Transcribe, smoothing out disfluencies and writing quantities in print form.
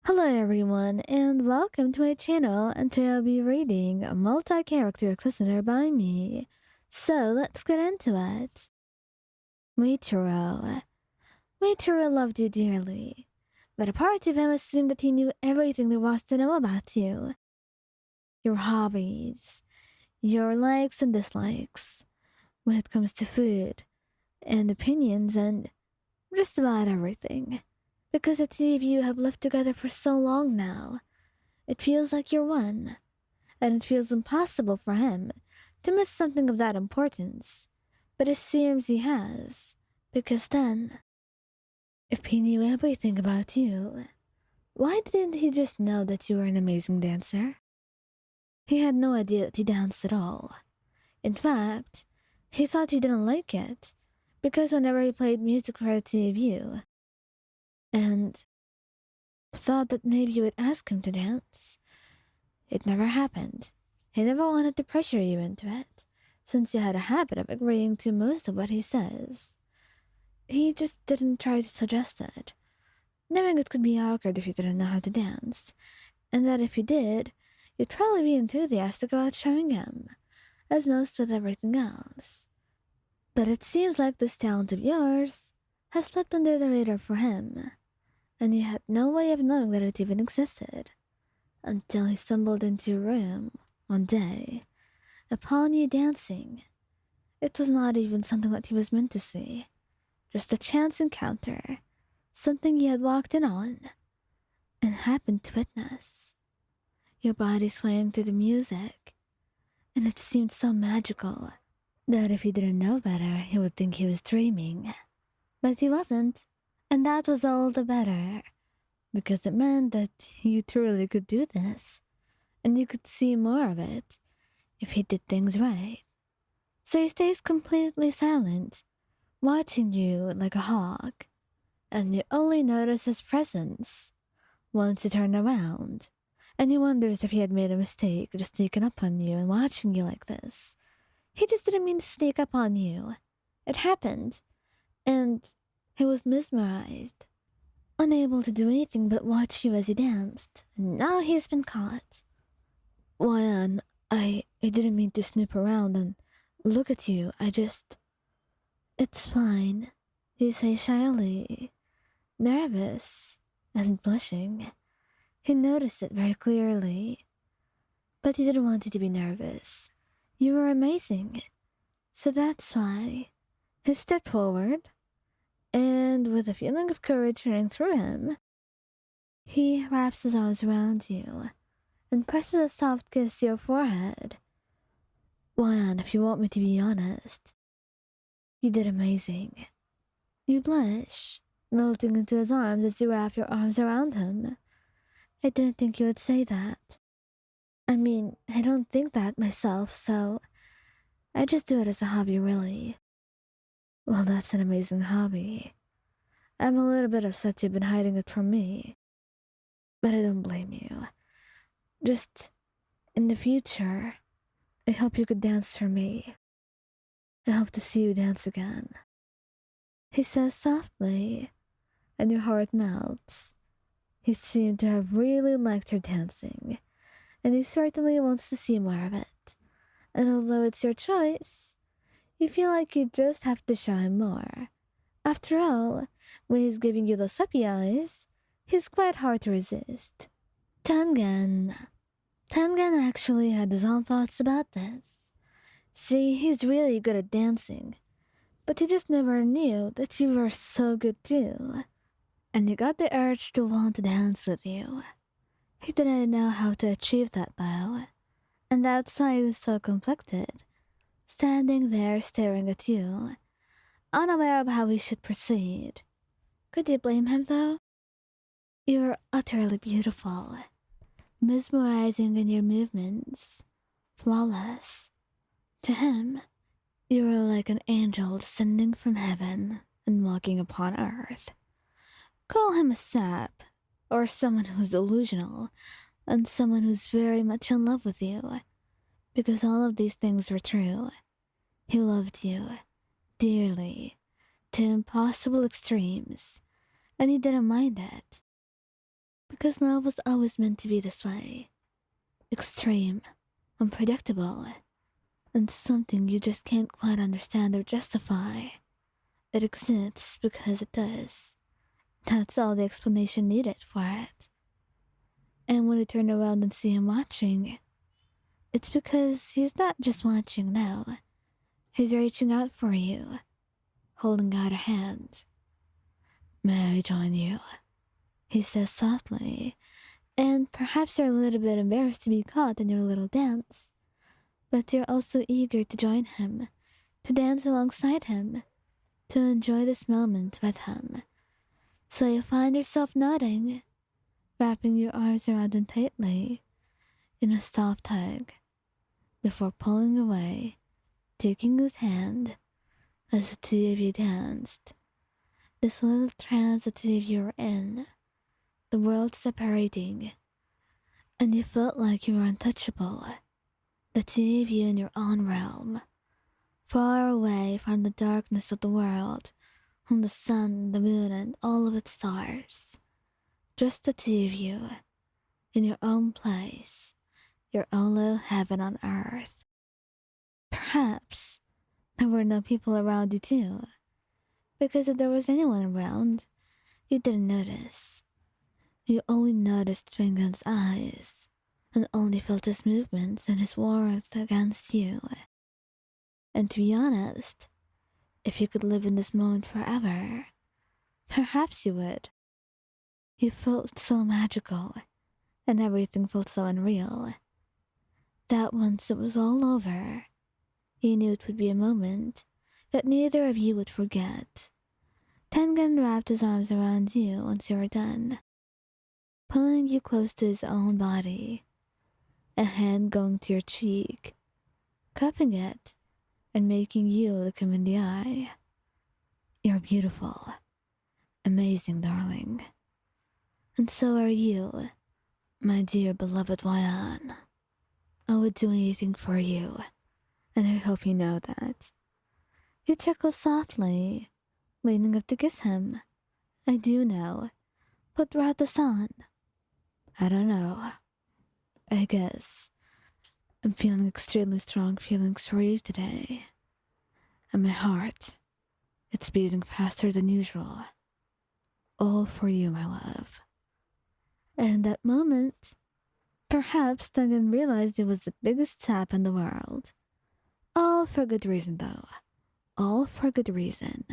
Hello everyone, and welcome to my channel, and today I'll be reading a multi-character listener by me. So let's get into it. Muichirou. Muichirou loved you dearly, but a part of him assumed that he knew everything there was to know about you. Your hobbies, your likes and dislikes, when it comes to food, and opinions, and just about everything. Because the two of you have lived together for so long now. It feels like you're one, and it feels impossible for him to miss something of that importance. But it seems he has, because then, if he knew everything about you, why didn't he just know that you were an amazing dancer? He had no idea that you danced at all. In fact, he thought you didn't like it, because whenever he played music for the two of you, and thought that maybe you would ask him to dance, it never happened. He never wanted to pressure you into it, since you had a habit of agreeing to most of what he says. He just didn't try to suggest it, knowing it could be awkward if you didn't know how to dance, and that if you did, you'd probably be enthusiastic about showing him, as most with everything else. But it seems like this talent of yours has slipped under the radar for him, and you had no way of knowing that it even existed until he stumbled into your room one day upon you dancing. It was not even something that he was meant to see, just a chance encounter, something he had walked in on and happened to witness. Your body swaying to the music, and it seemed so magical that if he didn't know better, he would think he was dreaming. But he wasn't, and that was all the better, because it meant that you truly could do this, and you could see more of it if he did things right. So he stays completely silent, watching you like a hawk, and you only notice his presence once you turn around, and he wonders if he had made a mistake just sneaking up on you and watching you like this. He just didn't mean to sneak up on you. It happened, and he was mesmerized, unable to do anything but watch you as you danced, and now he's been caught. Wyan, I didn't mean to snoop around and look at you. It's fine, you say shyly, nervous and blushing. He noticed it very clearly, but he didn't want you to be nervous. You were amazing, so that's why. He stepped forward, and with a feeling of courage running through him, he wraps his arms around you and presses a soft kiss to your forehead. Wyan, if you want me to be honest, you did amazing. You blush, melting into his arms as you wrap your arms around him. I didn't think you would say that. I mean, I don't think that myself, so I just do it as a hobby, really. Well, that's an amazing hobby. I'm a little bit upset you've been hiding it from me, but I don't blame you. Just, in the future, I hope you could dance for me. I hope to see you dance again. He says softly, and your heart melts. He seemed to have really liked her dancing, and he certainly wants to see more of it. And although it's your choice, you feel like you just have to show him more. After all, when he's giving you those puppy eyes, he's quite hard to resist. Tengen. Tengen actually had his own thoughts about this. See, he's really good at dancing, but he just never knew that you were so good too. And he got the urge to want to dance with you. He didn't know how to achieve that though, and that's why he was so conflicted, standing there staring at you, unaware of how he should proceed. Could you blame him though? You're utterly beautiful, mesmerizing in your movements, flawless. To him, you were like an angel descending from heaven and walking upon earth. Call him a sap, or someone who's delusional, and someone who's very much in love with you, because all of these things were true. He loved you dearly, to impossible extremes, and he didn't mind it, Because love was always meant to be this way. Extreme, unpredictable, and something you just can't quite understand or justify. It exists because it does. That's all the explanation needed for it. And when you turn around and see him watching, it's because he's not just watching now. He's reaching out for you, holding out a hand. May I join you? He says softly, and perhaps you're a little bit embarrassed to be caught in your little dance. But you're also eager to join him, to dance alongside him, to enjoy this moment with him. So you find yourself nodding, wrapping your arms around him tightly in a soft hug, before pulling away, taking his hand as the two of you danced. This little trance the two of you were in, the world separating, and you felt like you were untouchable. The two of you in your own realm, far away from the darkness of the world, from the sun, the moon, and all of its stars. Just the two of you, in your own place, your own little heaven on earth. Perhaps there were no people around you too, because if there was anyone around, you didn't notice. You only noticed Tengen's eyes, and only felt his movements and his warmth against you. And to be honest, if you could live in this moment forever, perhaps you would. You felt so magical, and everything felt so unreal, that once it was all over, you knew it would be a moment that neither of you would forget. Tengen wrapped his arms around you once you were done, pulling you close to his own body, a hand going to your cheek, cupping it, and making you look him in the eye. You're beautiful, amazing, darling. And so are you, my dear beloved Wayan. I would do anything for you, and I hope you know that. You chuckle softly, leaning up to kiss him. I do know, but without the sun. I don't know. I guess I'm feeling extremely strong feelings for you today. And my heart, it's beating faster than usual. All for you, my love. And in that moment, perhaps Tengen realized it was the biggest tap in the world. All for good reason, though. All for good reason.